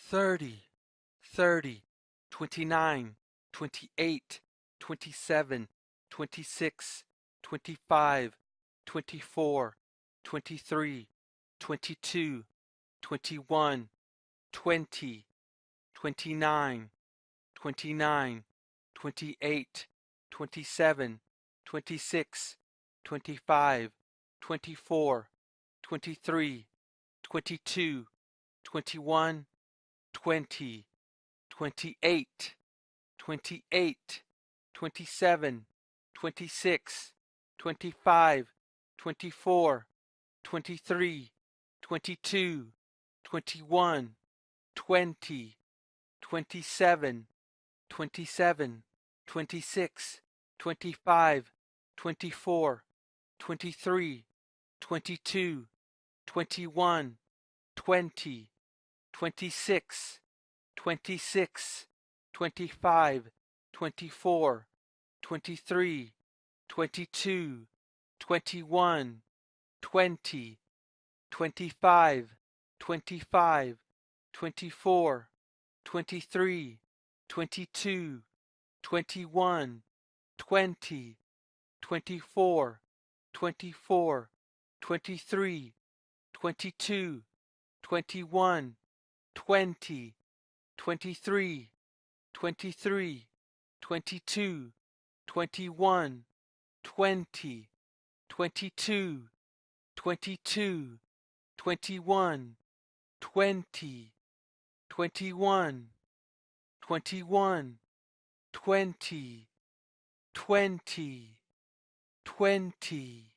30, 30, 29, 28, 27, 26, 25, 24, 23, 22, 21, 20, 29, 29, 28, 27, 26, 25, 24, 23, 22, 21, 20, 28, 28, 27, 26, 25, 24, 23, 22, 21, 20, 27, 27, 26, 25, 24, 23, 22, 21, 20, 26, 26, 25, 24, 23, 22, 21, 20, 25, 25, 24, 23, 22, 21, 20, 24, 24, 23, 22, 21, 20, 23, 23, 22, 21, 20, 22, 22, 21, 20, 21, 21, 20, 20, 20.